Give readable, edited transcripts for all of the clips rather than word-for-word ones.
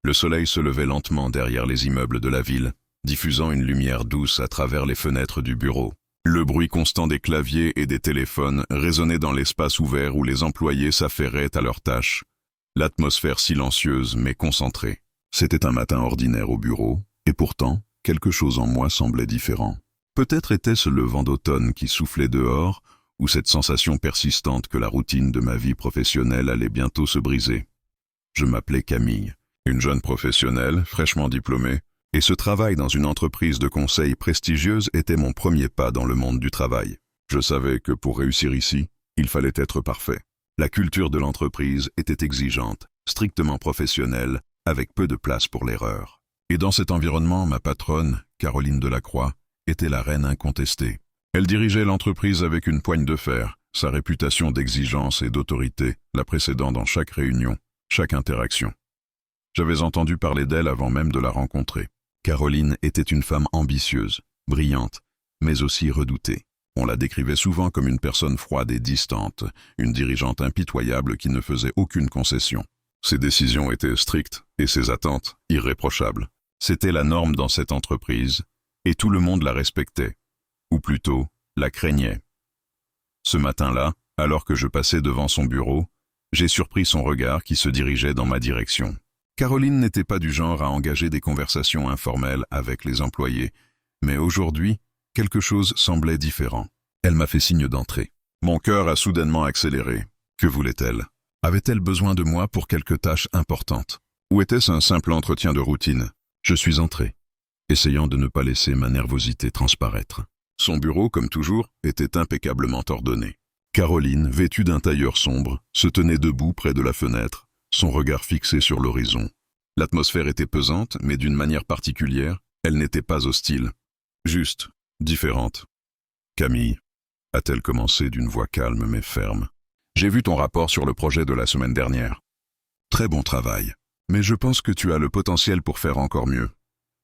Le soleil se levait lentement derrière les immeubles de la ville, diffusant une lumière douce à travers les fenêtres du bureau. Le bruit constant des claviers et des téléphones résonnait dans l'espace ouvert où les employés s'affairaient à leurs tâches. L'atmosphère silencieuse mais concentrée. C'était un matin ordinaire au bureau, et pourtant, quelque chose en moi semblait différent. Peut-être était-ce le vent d'automne qui soufflait dehors, ou cette sensation persistante que la routine de ma vie professionnelle allait bientôt se briser. Je m'appelais Camille, une jeune professionnelle, fraîchement diplômée, et ce travail dans une entreprise de conseil prestigieuse était mon premier pas dans le monde du travail. Je savais que pour réussir ici, il fallait être parfait. La culture de l'entreprise était exigeante, strictement professionnelle, avec peu de place pour l'erreur. Et dans cet environnement, ma patronne, Caroline Delacroix, était la reine incontestée. Elle dirigeait l'entreprise avec une poigne de fer, sa réputation d'exigence et d'autorité la précédant dans chaque réunion, chaque interaction. J'avais entendu parler d'elle avant même de la rencontrer. Caroline était une femme ambitieuse, brillante, mais aussi redoutée. On la décrivait souvent comme une personne froide et distante, une dirigeante impitoyable qui ne faisait aucune concession. Ses décisions étaient strictes et ses attentes irréprochables. C'était la norme dans cette entreprise, et tout le monde la respectait, ou plutôt, la craignait. Ce matin-là, alors que je passais devant son bureau, j'ai surpris son regard qui se dirigeait dans ma direction. Caroline n'était pas du genre à engager des conversations informelles avec les employés, mais aujourd'hui, quelque chose semblait différent. Elle m'a fait signe d'entrer. Mon cœur a soudainement accéléré. Que voulait-elle? Avait-elle besoin de moi pour quelque tâche importante? Ou était-ce un simple entretien de routine? Je suis entré, essayant de ne pas laisser ma nervosité transparaître. Son bureau, comme toujours, était impeccablement ordonné. Caroline, vêtue d'un tailleur sombre, se tenait debout près de la fenêtre, son regard fixé sur l'horizon. L'atmosphère était pesante, mais d'une manière particulière, elle n'était pas hostile. Juste, différente. Camille, a-t-elle commencé d'une voix calme mais ferme. J'ai vu ton rapport sur le projet de la semaine dernière. Très bon travail, mais je pense que tu as le potentiel pour faire encore mieux.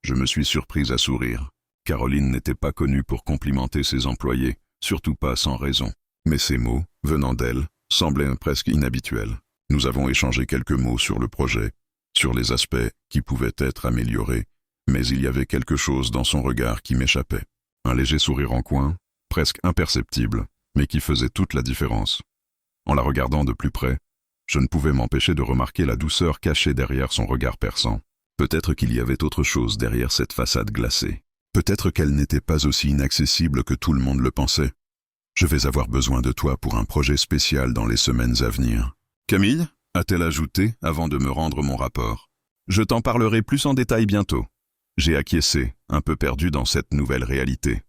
Je me suis surprise à sourire. Caroline n'était pas connue pour complimenter ses employés, surtout pas sans raison. Mais ces mots, venant d'elle, semblaient presque inhabituels. Nous avons échangé quelques mots sur le projet, sur les aspects qui pouvaient être améliorés, mais il y avait quelque chose dans son regard qui m'échappait. Un léger sourire en coin, presque imperceptible, mais qui faisait toute la différence. En la regardant de plus près, je ne pouvais m'empêcher de remarquer la douceur cachée derrière son regard perçant. Peut-être qu'il y avait autre chose derrière cette façade glacée. Peut-être qu'elle n'était pas aussi inaccessible que tout le monde le pensait. Je vais avoir besoin de toi pour un projet spécial dans les semaines à venir. Camille, a-t-elle ajouté avant de me rendre mon rapport. Je t'en parlerai plus en détail bientôt. J'ai acquiescé, un peu perdu dans cette nouvelle réalité.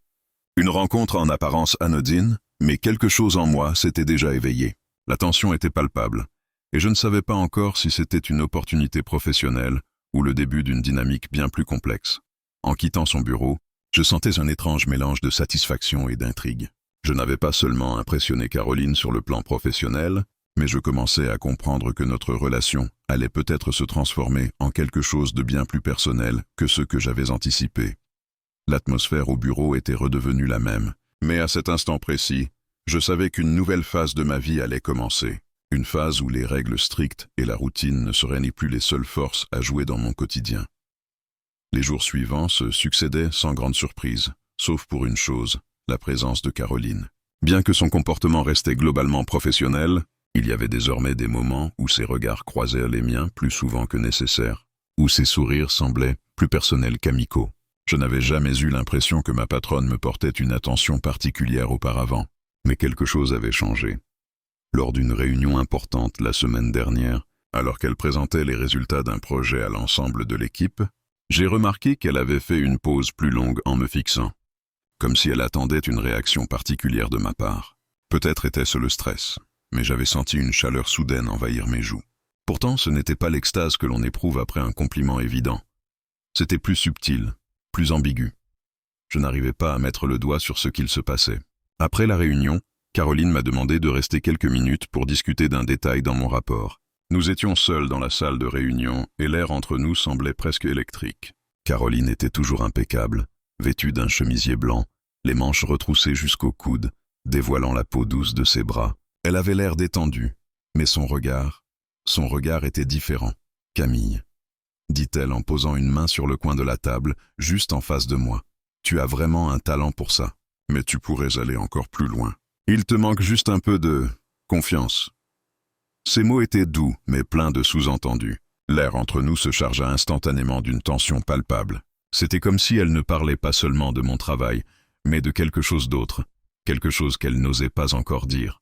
Une rencontre en apparence anodine, mais quelque chose en moi s'était déjà éveillé. La tension était palpable, et je ne savais pas encore si c'était une opportunité professionnelle ou le début d'une dynamique bien plus complexe. En quittant son bureau, je sentais un étrange mélange de satisfaction et d'intrigue. Je n'avais pas seulement impressionné Caroline sur le plan professionnel, mais je commençais à comprendre que notre relation allait peut-être se transformer en quelque chose de bien plus personnel que ce que j'avais anticipé. L'atmosphère au bureau était redevenue la même, mais à cet instant précis, je savais qu'une nouvelle phase de ma vie allait commencer. Une phase où les règles strictes et la routine ne seraient ni plus les seules forces à jouer dans mon quotidien. Les jours suivants se succédaient sans grande surprise, sauf pour une chose, la présence de Caroline. Bien que son comportement restait globalement professionnel, il y avait désormais des moments où ses regards croisèrent les miens plus souvent que nécessaire, où ses sourires semblaient plus personnels qu'amicaux. Je n'avais jamais eu l'impression que ma patronne me portait une attention particulière auparavant, mais quelque chose avait changé. Lors d'une réunion importante la semaine dernière, alors qu'elle présentait les résultats d'un projet à l'ensemble de l'équipe, j'ai remarqué qu'elle avait fait une pause plus longue en me fixant, comme si elle attendait une réaction particulière de ma part. Peut-être était-ce le stress, mais j'avais senti une chaleur soudaine envahir mes joues. Pourtant, ce n'était pas l'extase que l'on éprouve après un compliment évident. C'était plus subtil, plus ambigu. Je n'arrivais pas à mettre le doigt sur ce qu'il se passait. Après la réunion, Caroline m'a demandé de rester quelques minutes pour discuter d'un détail dans mon rapport. Nous étions seuls dans la salle de réunion et l'air entre nous semblait presque électrique. Caroline était toujours impeccable, vêtue d'un chemisier blanc, les manches retroussées jusqu'au coude, dévoilant la peau douce de ses bras. Elle avait l'air détendue, mais son regard était différent. « Camille », dit dit-elle en posant une main sur le coin de la table, juste en face de moi. Tu as vraiment un talent pour ça. Mais tu pourrais aller encore plus loin. Il te manque juste un peu de confiance. Ces mots étaient doux, mais pleins de sous-entendus. L'air entre nous se chargea instantanément d'une tension palpable. C'était comme si elle ne parlait pas seulement de mon travail, mais de quelque chose d'autre, quelque chose qu'elle n'osait pas encore dire.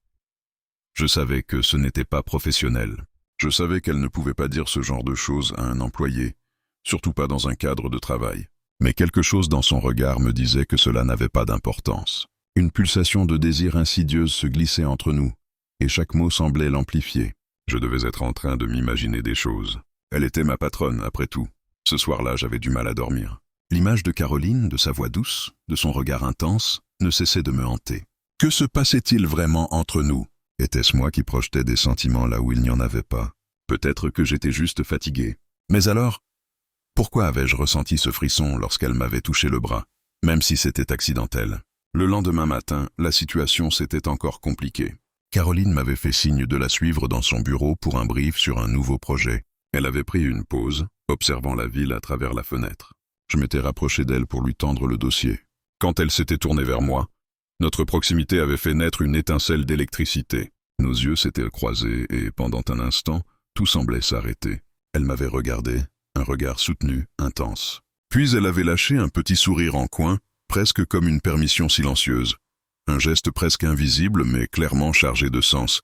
Je savais que ce n'était pas professionnel. Je savais qu'elle ne pouvait pas dire ce genre de choses à un employé, surtout pas dans un cadre de travail. Mais quelque chose dans son regard me disait que cela n'avait pas d'importance. Une pulsation de désir insidieuse se glissait entre nous, et chaque mot semblait l'amplifier. Je devais être en train de m'imaginer des choses. Elle était ma patronne, après tout. Ce soir-là, j'avais du mal à dormir. L'image de Caroline, de sa voix douce, de son regard intense, ne cessait de me hanter. Que se passait-il vraiment entre nous? Était-ce moi qui projetais des sentiments là où il n'y en avait pas? Peut-être que j'étais juste fatigué. Mais alors, pourquoi avais-je ressenti ce frisson lorsqu'elle m'avait touché le bras, même si c'était accidentel? Le lendemain matin, la situation s'était encore compliquée. Caroline m'avait fait signe de la suivre dans son bureau pour un brief sur un nouveau projet. Elle avait pris une pause, observant la ville à travers la fenêtre. Je m'étais rapproché d'elle pour lui tendre le dossier. Quand elle s'était tournée vers moi, notre proximité avait fait naître une étincelle d'électricité. Nos yeux s'étaient croisés et, pendant un instant, tout semblait s'arrêter. Elle m'avait regardé, un regard soutenu, intense. Puis elle avait lâché un petit sourire en coin, presque comme une permission silencieuse. Un geste presque invisible, mais clairement chargé de sens.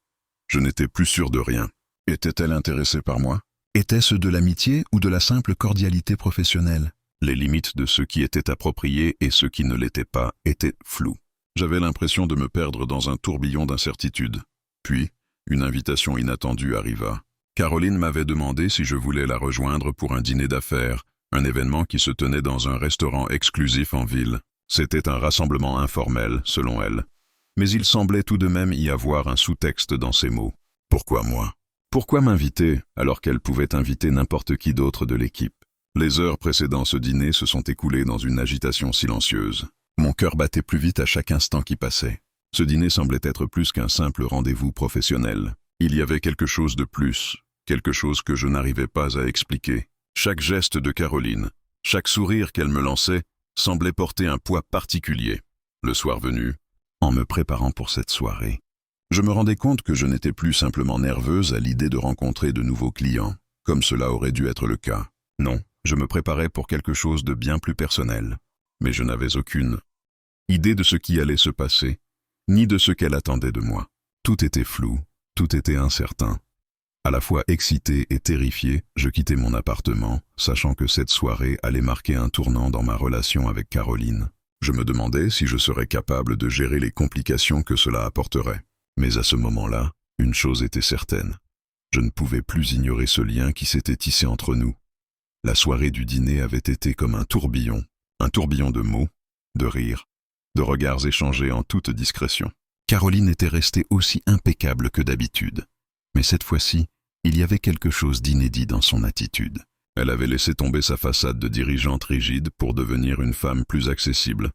Je n'étais plus sûr de rien. Était-elle intéressée par moi? Était-ce de l'amitié ou de la simple cordialité professionnelle? Les limites de ce qui était approprié et ce qui ne l'était pas étaient floues. J'avais l'impression de me perdre dans un tourbillon d'incertitude. Puis, une invitation inattendue arriva. Caroline m'avait demandé si je voulais la rejoindre pour un dîner d'affaires, un événement qui se tenait dans un restaurant exclusif en ville. C'était un rassemblement informel, selon elle. Mais il semblait tout de même y avoir un sous-texte dans ces mots. Pourquoi moi? Pourquoi m'inviter alors qu'elle pouvait inviter n'importe qui d'autre de l'équipe? Les heures précédant ce dîner se sont écoulées dans une agitation silencieuse. Mon cœur battait plus vite à chaque instant qui passait. Ce dîner semblait être plus qu'un simple rendez-vous professionnel. Il y avait quelque chose de plus, quelque chose que je n'arrivais pas à expliquer. Chaque geste de Caroline, chaque sourire qu'elle me lançait, semblait porter un poids particulier. Le soir venu, en me préparant pour cette soirée, je me rendais compte que je n'étais plus simplement nerveuse à l'idée de rencontrer de nouveaux clients, comme cela aurait dû être le cas. Non, je me préparais pour quelque chose de bien plus personnel. Mais je n'avais aucune idée de ce qui allait se passer, ni de ce qu'elle attendait de moi. Tout était flou, tout était incertain. À la fois excité et terrifié, je quittais mon appartement, sachant que cette soirée allait marquer un tournant dans ma relation avec Caroline. Je me demandais si je serais capable de gérer les complications que cela apporterait. Mais à ce moment-là, une chose était certaine. Je ne pouvais plus ignorer ce lien qui s'était tissé entre nous. La soirée du dîner avait été comme un tourbillon de mots, de rires, de regards échangés en toute discrétion. Caroline était restée aussi impeccable que d'habitude. Mais cette fois-ci, il y avait quelque chose d'inédit dans son attitude. Elle avait laissé tomber sa façade de dirigeante rigide pour devenir une femme plus accessible,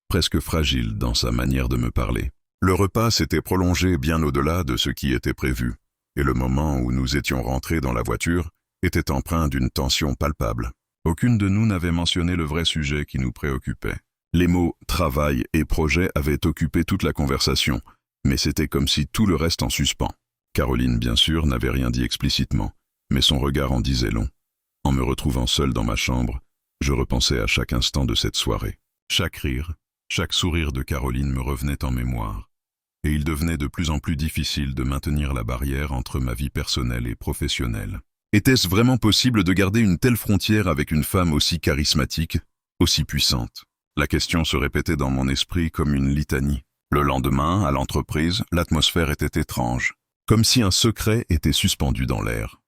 presque fragile dans sa manière de me parler. Le repas s'était prolongé bien au-delà de ce qui était prévu, et le moment où nous étions rentrés dans la voiture était empreint d'une tension palpable. Aucune de nous n'avait mentionné le vrai sujet qui nous préoccupait. Les mots « travail » et « projet » avaient occupé toute la conversation, mais c'était comme si tout le reste en suspens. Caroline, bien sûr, n'avait rien dit explicitement, mais son regard en disait long. En me retrouvant seul dans ma chambre, je repensais à chaque instant de cette soirée. Chaque rire, chaque sourire de Caroline me revenait en mémoire, et il devenait de plus en plus difficile de maintenir la barrière entre ma vie personnelle et professionnelle. Était-ce vraiment possible de garder une telle frontière avec une femme aussi charismatique, aussi puissante? La question se répétait dans mon esprit comme une litanie. Le lendemain, à l'entreprise, l'atmosphère était étrange, comme si un secret était suspendu dans l'air.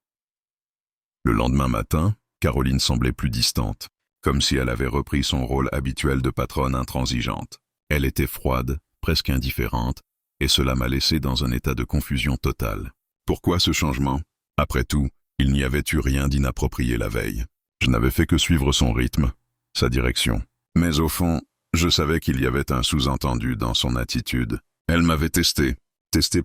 Le lendemain matin, Caroline semblait plus distante, comme si elle avait repris son rôle habituel de patronne intransigeante. Elle était froide, presque indifférente, et cela m'a laissé dans un état de confusion totale. Pourquoi ce changement? Après tout, il n'y avait eu rien d'inapproprié la veille. Je n'avais fait que suivre son rythme, sa direction. Mais au fond, je savais qu'il y avait un sous-entendu dans son attitude. Elle m'avait testé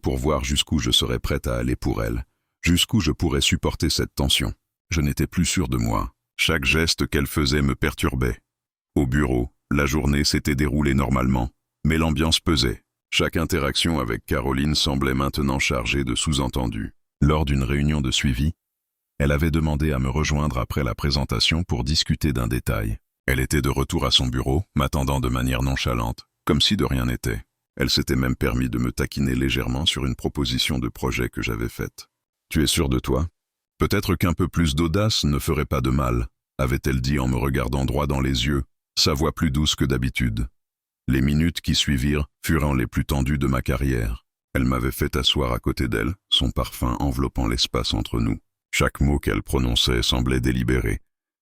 pour voir jusqu'où je serais prête à aller pour elle, jusqu'où je pourrais supporter cette tension. Je n'étais plus sûr de moi. Chaque geste qu'elle faisait me perturbait. Au bureau, la journée s'était déroulée normalement, mais l'ambiance pesait. Chaque interaction avec Caroline semblait maintenant chargée de sous-entendus. Lors d'une réunion de suivi, elle avait demandé à me rejoindre après la présentation pour discuter d'un détail. Elle était de retour à son bureau, m'attendant de manière nonchalante, comme si de rien n'était. Elle s'était même permis de me taquiner légèrement sur une proposition de projet que j'avais faite. « Tu es sûr de toi ? Peut-être qu'un peu plus d'audace ne ferait pas de mal, » avait-elle dit en me regardant droit dans les yeux, sa voix plus douce que d'habitude. Les minutes qui suivirent furent les plus tendues de ma carrière. Elle m'avait fait asseoir à côté d'elle, son parfum enveloppant l'espace entre nous. Chaque mot qu'elle prononçait semblait délibéré,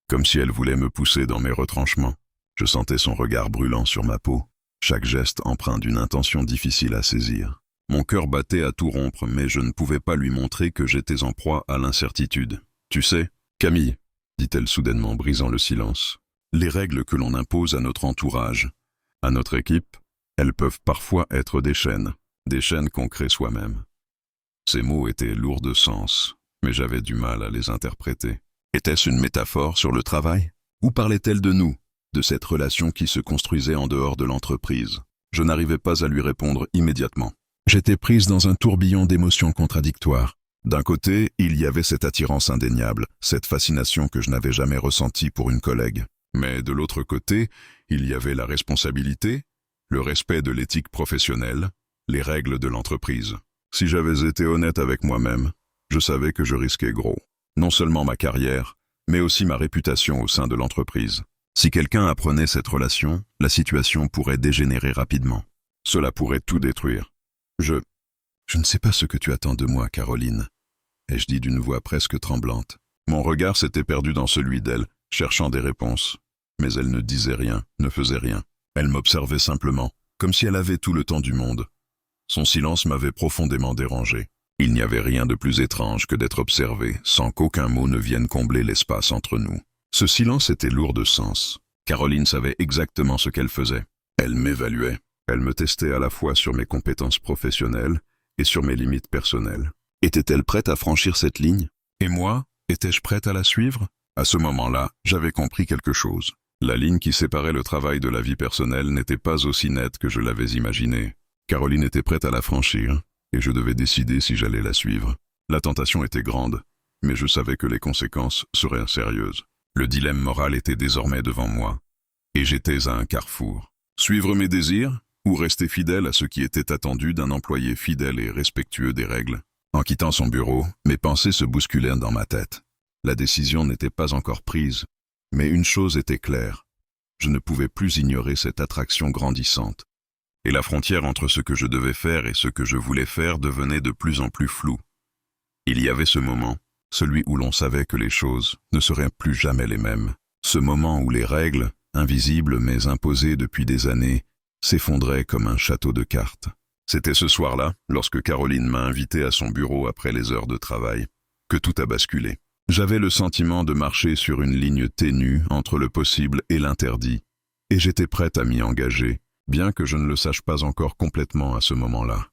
comme si elle voulait me pousser dans mes retranchements. Je sentais son regard brûlant sur ma peau, chaque geste empreint d'une intention difficile à saisir. Mon cœur battait à tout rompre, mais je ne pouvais pas lui montrer que j'étais en proie à l'incertitude. « Tu sais, Camille, » dit-elle soudainement, brisant le silence, « les règles que l'on impose à notre entourage, à notre équipe, elles peuvent parfois être des chaînes qu'on crée soi-même. » Ces mots étaient lourds de sens, mais j'avais du mal à les interpréter. Était-ce une métaphore sur le travail? Ou parlait-elle de nous, de cette relation qui se construisait en dehors de l'entreprise? Je n'arrivais pas à lui répondre immédiatement. J'étais prise dans un tourbillon d'émotions contradictoires. D'un côté, il y avait cette attirance indéniable, cette fascination que je n'avais jamais ressentie pour une collègue. Mais de l'autre côté, il y avait la responsabilité, le respect de l'éthique professionnelle, les règles de l'entreprise. Si j'avais été honnête avec moi-même, je savais que je risquais gros. Non seulement ma carrière, mais aussi ma réputation au sein de l'entreprise. Si quelqu'un apprenait cette relation, la situation pourrait dégénérer rapidement. Cela pourrait tout détruire. Je ne sais pas ce que tu attends de moi, Caroline, ai-je dit d'une voix presque tremblante. Mon regard s'était perdu dans celui d'elle, cherchant des réponses. Mais elle ne disait rien, ne faisait rien. Elle m'observait simplement, comme si elle avait tout le temps du monde. Son silence m'avait profondément dérangé. Il n'y avait rien de plus étrange que d'être observé, sans qu'aucun mot ne vienne combler l'espace entre nous. Ce silence était lourd de sens. Caroline savait exactement ce qu'elle faisait. Elle m'évaluait. Elle me testait à la fois sur mes compétences professionnelles et sur mes limites personnelles. Était-elle prête à franchir cette ligne? Et moi, étais-je prête à la suivre? À ce moment-là, j'avais compris quelque chose. La ligne qui séparait le travail de la vie personnelle n'était pas aussi nette que je l'avais imaginé. Caroline était prête à la franchir, et je devais décider si j'allais la suivre. La tentation était grande, mais je savais que les conséquences seraient sérieuses. Le dilemme moral était désormais devant moi, et j'étais à un carrefour. Suivre mes désirs, ou rester fidèle à ce qui était attendu d'un employé fidèle et respectueux des règles. En quittant son bureau, mes pensées se bousculèrent dans ma tête. La décision n'était pas encore prise, mais une chose était claire. Je ne pouvais plus ignorer cette attraction grandissante. Et la frontière entre ce que je devais faire et ce que je voulais faire devenait de plus en plus floue. Il y avait ce moment, celui où l'on savait que les choses ne seraient plus jamais les mêmes. Ce moment où les règles, invisibles mais imposées depuis des années, s'effondraient comme un château de cartes. C'était ce soir-là, lorsque Caroline m'a invité à son bureau après les heures de travail, que tout a basculé. J'avais le sentiment de marcher sur une ligne ténue entre le possible et l'interdit, et j'étais prête à m'y engager, bien que je ne le sache pas encore complètement à ce moment-là.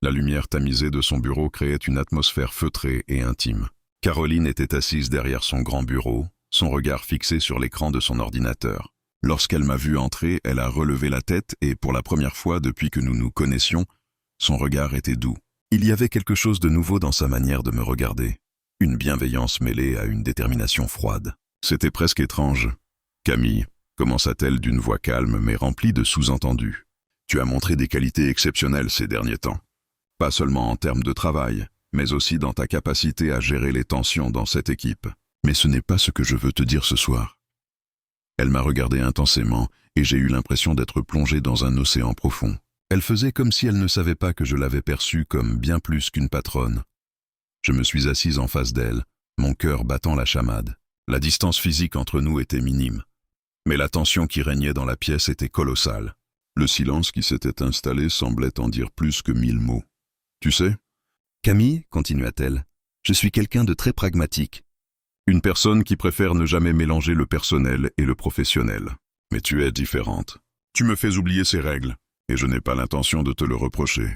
La lumière tamisée de son bureau créait une atmosphère feutrée et intime. Caroline était assise derrière son grand bureau, son regard fixé sur l'écran de son ordinateur. Lorsqu'elle m'a vu entrer, elle a relevé la tête et, pour la première fois depuis que nous nous connaissions, son regard était doux. Il y avait quelque chose de nouveau dans sa manière de me regarder, une bienveillance mêlée à une détermination froide. C'était presque étrange. « Camille », commença-t-elle d'une voix calme mais remplie de sous-entendus, « tu as montré des qualités exceptionnelles ces derniers temps. Pas seulement en termes de travail, mais aussi dans ta capacité à gérer les tensions dans cette équipe. Mais ce n'est pas ce que je veux te dire ce soir. » Elle m'a regardé intensément et j'ai eu l'impression d'être plongé dans un océan profond. Elle faisait comme si elle ne savait pas que je l'avais perçue comme bien plus qu'une patronne. Je me suis assise en face d'elle, mon cœur battant la chamade. La distance physique entre nous était minime, mais la tension qui régnait dans la pièce était colossale. Le silence qui s'était installé semblait en dire plus que 1000 mots. « Tu sais, Camille, continua-t-elle, je suis quelqu'un de très pragmatique. Une personne qui préfère ne jamais mélanger le personnel et le professionnel. Mais tu es différente. Tu me fais oublier ces règles, et je n'ai pas l'intention de te le reprocher. »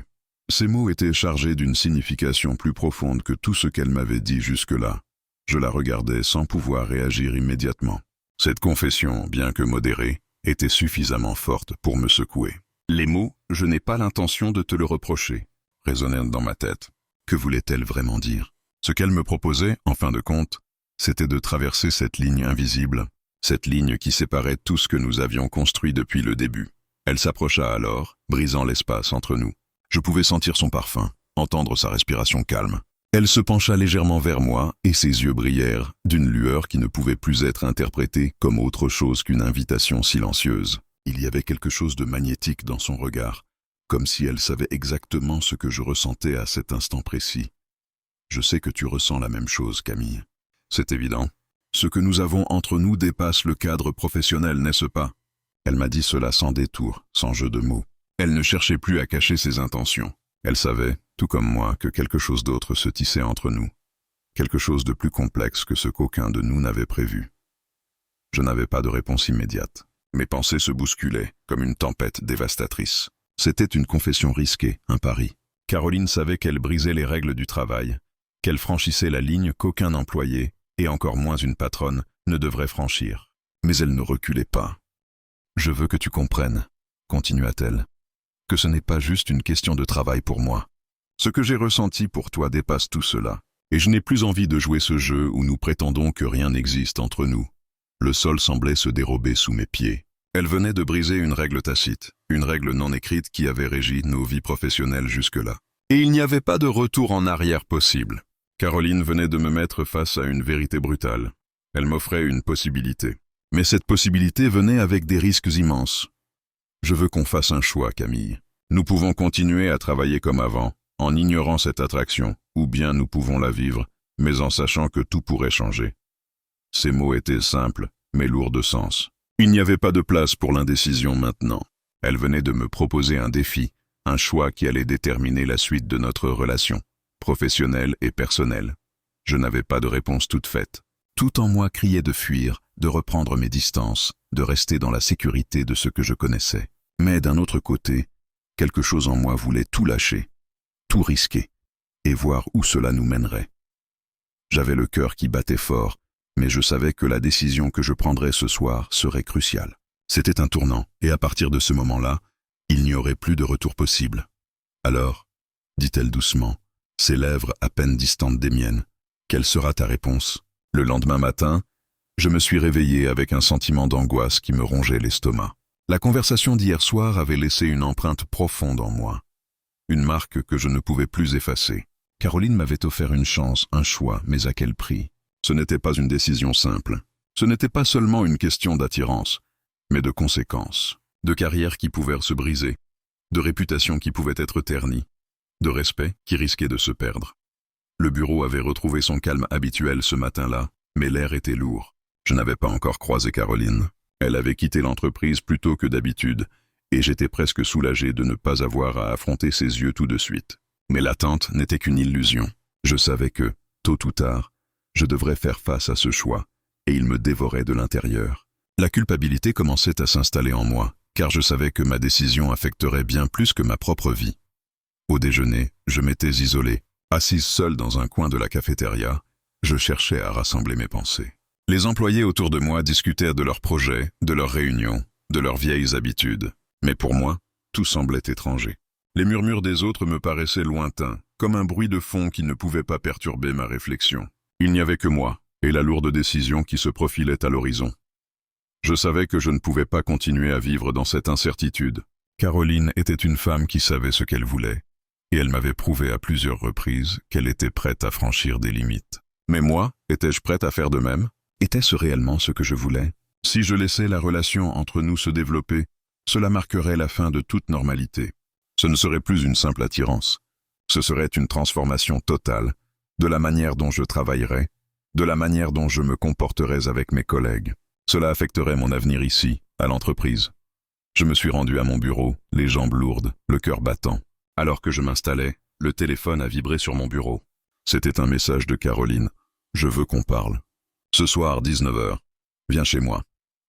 Ces mots étaient chargés d'une signification plus profonde que tout ce qu'elle m'avait dit jusque-là. Je la regardais sans pouvoir réagir immédiatement. Cette confession, bien que modérée, était suffisamment forte pour me secouer. Les mots « je n'ai pas l'intention de te le reprocher » résonnèrent dans ma tête. Que voulait-elle vraiment dire? Ce qu'elle me proposait, en fin de compte, c'était de traverser cette ligne invisible, cette ligne qui séparait tout ce que nous avions construit depuis le début. Elle s'approcha alors, brisant l'espace entre nous. Je pouvais sentir son parfum, entendre sa respiration calme. Elle se pencha légèrement vers moi et ses yeux brillèrent d'une lueur qui ne pouvait plus être interprétée comme autre chose qu'une invitation silencieuse. Il y avait quelque chose de magnétique dans son regard, comme si elle savait exactement ce que je ressentais à cet instant précis. Je sais que tu ressens la même chose, Camille. C'est évident. Ce que nous avons entre nous dépasse le cadre professionnel, n'est-ce pas? Elle m'a dit cela sans détour, sans jeu de mots. Elle ne cherchait plus à cacher ses intentions. Elle savait, tout comme moi, que quelque chose d'autre se tissait entre nous. Quelque chose de plus complexe que ce qu'aucun de nous n'avait prévu. Je n'avais pas de réponse immédiate. Mes pensées se bousculaient, comme une tempête dévastatrice. C'était une confession risquée, un pari. Caroline savait qu'elle brisait les règles du travail, qu'elle franchissait la ligne qu'aucun employé, et encore moins une patronne, ne devrait franchir. Mais elle ne reculait pas. « Je veux que tu comprennes, » continua-t-elle, « que ce n'est pas juste une question de travail pour moi. Ce que j'ai ressenti pour toi dépasse tout cela, et je n'ai plus envie de jouer ce jeu où nous prétendons que rien n'existe entre nous. » Le sol semblait se dérober sous mes pieds. Elle venait de briser une règle tacite, une règle non écrite qui avait régi nos vies professionnelles jusque-là. Et il n'y avait pas de retour en arrière possible. Caroline venait de me mettre face à une vérité brutale. Elle m'offrait une possibilité. Mais cette possibilité venait avec des risques immenses. Je veux qu'on fasse un choix, Camille. Nous pouvons continuer à travailler comme avant, en ignorant cette attraction, ou bien nous pouvons la vivre, mais en sachant que tout pourrait changer. Ces mots étaient simples, mais lourds de sens. Il n'y avait pas de place pour l'indécision maintenant. Elle venait de me proposer un défi, un choix qui allait déterminer la suite de notre relation, professionnelle et personnelle. Je n'avais pas de réponse toute faite. Tout en moi criait de fuir, de reprendre mes distances, de rester dans la sécurité de ce que je connaissais. Mais d'un autre côté, quelque chose en moi voulait tout lâcher, tout risquer, et voir où cela nous mènerait. J'avais le cœur qui battait fort, mais je savais que la décision que je prendrais ce soir serait cruciale. C'était un tournant, et à partir de ce moment-là, il n'y aurait plus de retour possible. « Alors, » dit-elle doucement, ses lèvres à peine distantes des miennes, « quelle sera ta réponse ?» Le lendemain matin, je me suis réveillé avec un sentiment d'angoisse qui me rongeait l'estomac. La conversation d'hier soir avait laissé une empreinte profonde en moi, une marque que je ne pouvais plus effacer. Caroline m'avait offert une chance, un choix, mais à quel prix? Ce n'était pas une décision simple. Ce n'était pas seulement une question d'attirance, mais de conséquences, de carrière qui pouvait se briser, de réputation qui pouvait être ternie, de respect qui risquait de se perdre. Le bureau avait retrouvé son calme habituel ce matin-là, mais l'air était lourd. Je n'avais pas encore croisé Caroline. Elle avait quitté l'entreprise plus tôt que d'habitude, et j'étais presque soulagé de ne pas avoir à affronter ses yeux tout de suite. Mais l'attente n'était qu'une illusion. Je savais que, tôt ou tard, je devrais faire face à ce choix, et il me dévorait de l'intérieur. La culpabilité commençait à s'installer en moi, car je savais que ma décision affecterait bien plus que ma propre vie. Au déjeuner, je m'étais isolé, assise seule dans un coin de la cafétéria, je cherchais à rassembler mes pensées. Les employés autour de moi discutaient de leurs projets, de leurs réunions, de leurs vieilles habitudes. Mais pour moi, tout semblait étranger. Les murmures des autres me paraissaient lointains, comme un bruit de fond qui ne pouvait pas perturber ma réflexion. Il n'y avait que moi, et la lourde décision qui se profilait à l'horizon. Je savais que je ne pouvais pas continuer à vivre dans cette incertitude. Caroline était une femme qui savait ce qu'elle voulait, et elle m'avait prouvé à plusieurs reprises qu'elle était prête à franchir des limites. Mais moi, étais-je prête à faire de même? Était-ce réellement ce que je voulais? Si je laissais la relation entre nous se développer, cela marquerait la fin de toute normalité. Ce ne serait plus une simple attirance. Ce serait une transformation totale de la manière dont je travaillerais, de la manière dont je me comporterais avec mes collègues. Cela affecterait mon avenir ici, à l'entreprise. Je me suis rendu à mon bureau, les jambes lourdes, le cœur battant. Alors que je m'installais, le téléphone a vibré sur mon bureau. C'était un message de Caroline. « Je veux qu'on parle. Ce soir, 19h. Viens chez moi. »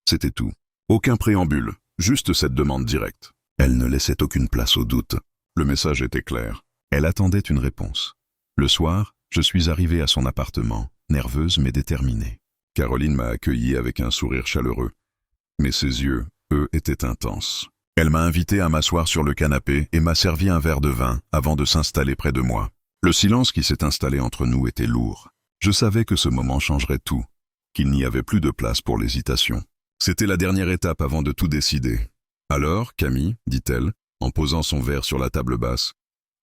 C'était tout. Aucun préambule, juste cette demande directe. Elle ne laissait aucune place au doute. Le message était clair. Elle attendait une réponse. Le soir, je suis arrivé à son appartement, nerveuse mais déterminée. Caroline m'a accueilli avec un sourire chaleureux. Mais ses yeux, eux, étaient intenses. Elle m'a invité à m'asseoir sur le canapé et m'a servi un verre de vin avant de s'installer près de moi. Le silence qui s'est installé entre nous était lourd. Je savais que ce moment changerait tout, qu'il n'y avait plus de place pour l'hésitation. C'était la dernière étape avant de tout décider. « Alors, Camille, dit-elle, en posant son verre sur la table basse,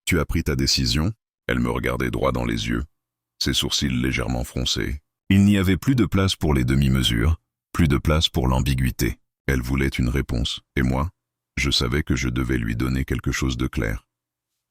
tu as pris ta décision ?» Elle me regardait droit dans les yeux, ses sourcils légèrement froncés. Il n'y avait plus de place pour les demi-mesures, plus de place pour l'ambiguïté. Elle voulait une réponse, et moi, je savais que je devais lui donner quelque chose de clair.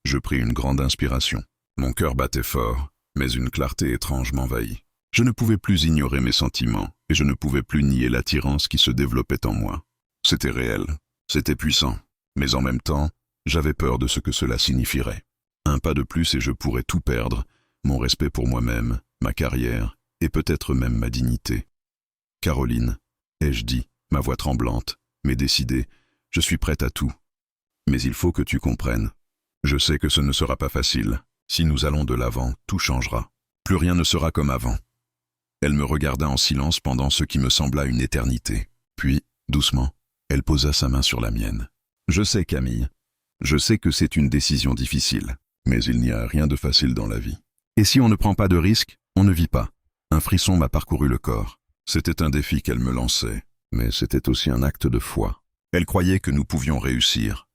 Je pris une grande inspiration. Mon cœur battait fort, mais une clarté étrange m'envahit. Je ne pouvais plus ignorer mes sentiments, et je ne pouvais plus nier l'attirance qui se développait en moi. C'était réel, c'était puissant, mais en même temps, j'avais peur de ce que cela signifierait. Un pas de plus et je pourrais tout perdre, mon respect pour moi-même, ma carrière, et peut-être même ma dignité. « Caroline, ai-je dit, ma voix tremblante, mais décidée, je suis prête à tout. Mais il faut que tu comprennes. Je sais que ce ne sera pas facile. Si nous allons de l'avant, tout changera. Plus rien ne sera comme avant. » Elle me regarda en silence pendant ce qui me sembla une éternité. Puis, doucement, elle posa sa main sur la mienne. « Je sais, Camille. Je sais que c'est une décision difficile. Mais il n'y a rien de facile dans la vie. Et si on ne prend pas de risques, on ne vit pas. » Un frisson m'a parcouru le corps. C'était un défi qu'elle me lançait, mais c'était aussi un acte de foi. Elle croyait que nous pouvions réussir,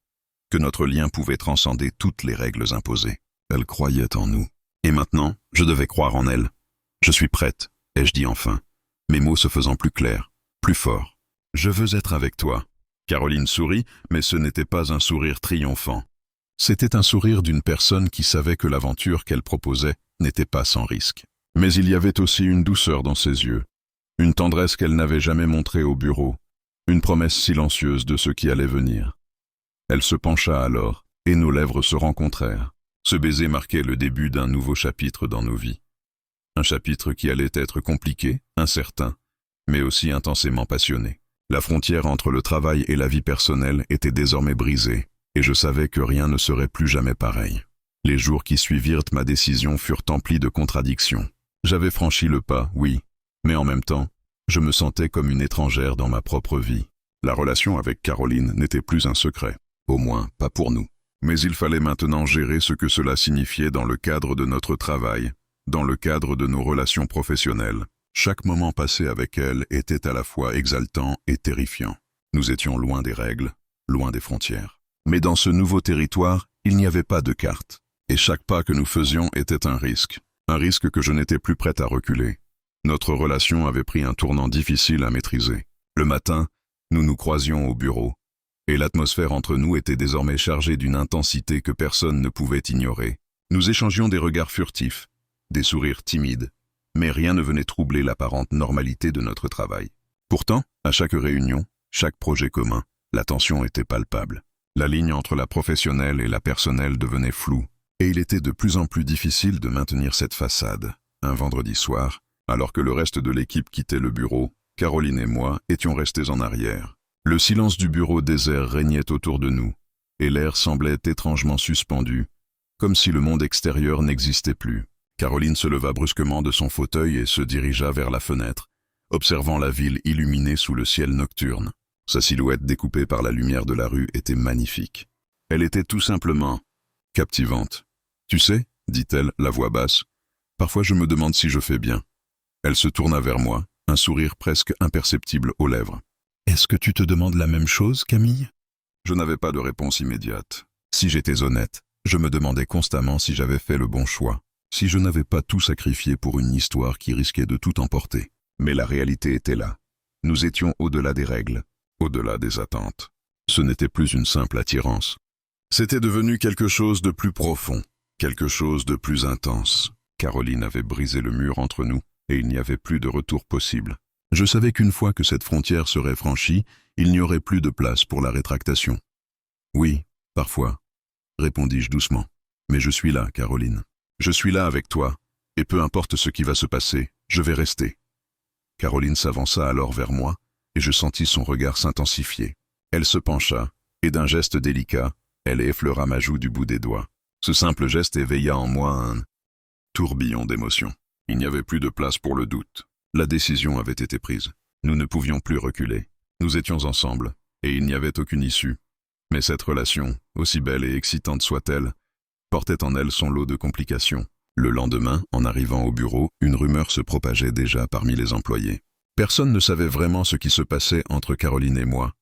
que notre lien pouvait transcender toutes les règles imposées. Elle croyait en nous. Et maintenant, je devais croire en elle. « Je suis prête », ai-je dit enfin, mes mots se faisant plus clairs, plus forts. « Je veux être avec toi. » Caroline sourit, mais ce n'était pas un sourire triomphant. C'était un sourire d'une personne qui savait que l'aventure qu'elle proposait n'était pas sans risque. Mais il y avait aussi une douceur dans ses yeux, une tendresse qu'elle n'avait jamais montrée au bureau, une promesse silencieuse de ce qui allait venir. Elle se pencha alors, et nos lèvres se rencontrèrent. Ce baiser marquait le début d'un nouveau chapitre dans nos vies. Un chapitre qui allait être compliqué, incertain, mais aussi intensément passionné. La frontière entre le travail et la vie personnelle était désormais brisée, et je savais que rien ne serait plus jamais pareil. Les jours qui suivirent ma décision furent emplis de contradictions. J'avais franchi le pas, oui, mais en même temps, je me sentais comme une étrangère dans ma propre vie. La relation avec Caroline n'était plus un secret, au moins pas pour nous. Mais il fallait maintenant gérer ce que cela signifiait dans le cadre de notre travail, dans le cadre de nos relations professionnelles. Chaque moment passé avec elle était à la fois exaltant et terrifiant. Nous étions loin des règles, loin des frontières. Mais dans ce nouveau territoire, il n'y avait pas de carte. Et chaque pas que nous faisions était un risque que je n'étais plus prête à reculer. Notre relation avait pris un tournant difficile à maîtriser. Le matin, nous nous croisions au bureau, et l'atmosphère entre nous était désormais chargée d'une intensité que personne ne pouvait ignorer. Nous échangions des regards furtifs, des sourires timides, mais rien ne venait troubler l'apparente normalité de notre travail. Pourtant, à chaque réunion, chaque projet commun, la tension était palpable. La ligne entre la professionnelle et la personnelle devenait floue, et il était de plus en plus difficile de maintenir cette façade. Un vendredi soir, alors que le reste de l'équipe quittait le bureau, Caroline et moi étions restés en arrière. Le silence du bureau désert régnait autour de nous, et l'air semblait étrangement suspendu, comme si le monde extérieur n'existait plus. Caroline se leva brusquement de son fauteuil et se dirigea vers la fenêtre, observant la ville illuminée sous le ciel nocturne. Sa silhouette découpée par la lumière de la rue était magnifique. Elle était tout simplement captivante. « Tu sais, dit-elle, la voix basse, parfois je me demande si je fais bien. » Elle se tourna vers moi, un sourire presque imperceptible aux lèvres. « Est-ce que tu te demandes la même chose, Camille ?» Je n'avais pas de réponse immédiate. Si j'étais honnête, je me demandais constamment si j'avais fait le bon choix, si je n'avais pas tout sacrifié pour une histoire qui risquait de tout emporter. Mais la réalité était là. Nous étions au-delà des règles, au-delà des attentes. Ce n'était plus une simple attirance. C'était devenu quelque chose de plus profond, quelque chose de plus intense. Caroline avait brisé le mur entre nous, et il n'y avait plus de retour possible. Je savais qu'une fois que cette frontière serait franchie, il n'y aurait plus de place pour la rétractation. « Oui, parfois, » répondis-je doucement. « Mais je suis là, Caroline. Je suis là avec toi, et peu importe ce qui va se passer, je vais rester. » Caroline s'avança alors vers moi, et je sentis son regard s'intensifier. Elle se pencha, et d'un geste délicat, elle effleura ma joue du bout des doigts. Ce simple geste éveilla en moi un tourbillon d'émotions. Il n'y avait plus de place pour le doute. La décision avait été prise. Nous ne pouvions plus reculer. Nous étions ensemble, et il n'y avait aucune issue. Mais cette relation, aussi belle et excitante soit-elle, portait en elle son lot de complications. Le lendemain, en arrivant au bureau, une rumeur se propageait déjà parmi les employés. Personne ne savait vraiment ce qui se passait entre Caroline et moi,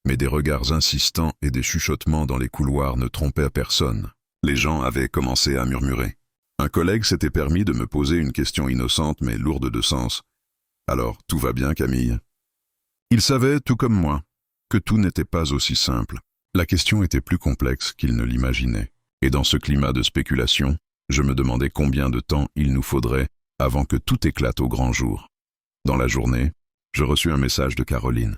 mais des regards insistants et des chuchotements dans les couloirs ne trompaient personne. Les gens avaient commencé à murmurer. Un collègue s'était permis de me poser une question innocente mais lourde de sens. « Alors, tout va bien, Camille ?» Il savait, tout comme moi, que tout n'était pas aussi simple. La question était plus complexe qu'il ne l'imaginait. Et dans ce climat de spéculation, je me demandais combien de temps il nous faudrait avant que tout éclate au grand jour. Dans la journée, je reçus un message de Caroline,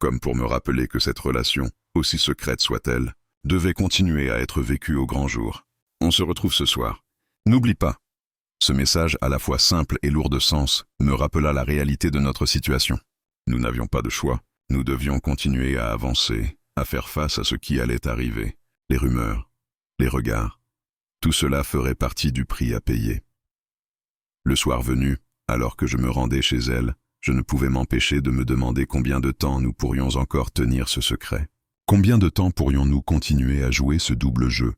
comme pour me rappeler que cette relation, aussi secrète soit-elle, devait continuer à être vécue au grand jour. On se retrouve ce soir. N'oublie pas. Ce message, à la fois simple et lourd de sens, me rappela la réalité de notre situation. Nous n'avions pas de choix. Nous devions continuer à avancer, à faire face à ce qui allait arriver. Les rumeurs, les regards. Tout cela ferait partie du prix à payer. Le soir venu, alors que je me rendais chez elle, je ne pouvais m'empêcher de me demander combien de temps nous pourrions encore tenir ce secret. Combien de temps pourrions-nous continuer à jouer ce double jeu,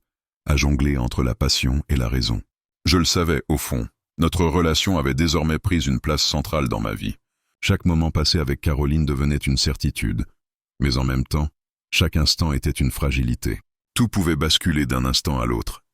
à jongler entre la passion et la raison? Je le savais, au fond, notre relation avait désormais pris une place centrale dans ma vie. Chaque moment passé avec Caroline devenait une certitude, mais en même temps, chaque instant était une fragilité. Tout pouvait basculer d'un instant à l'autre.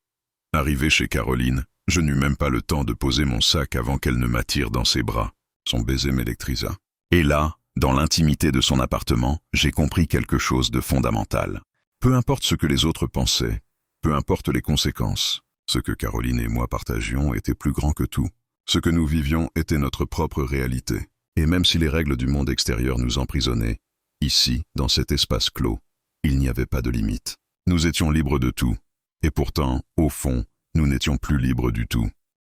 Arrivé chez Caroline, je n'eus même pas le temps de poser mon sac avant qu'elle ne m'attire dans ses bras. Son baiser m'électrisa. Et là, dans l'intimité de son appartement, j'ai compris quelque chose de fondamental. Peu importe ce que les autres pensaient, peu importe les conséquences, ce que Caroline et moi partagions était plus grand que tout. Ce que nous vivions était notre propre réalité. Et même si les règles du monde extérieur nous emprisonnaient, ici, dans cet espace clos, il n'y avait pas de limite. Nous étions libres de tout. Et pourtant, au fond, nous n'étions plus libres du tout.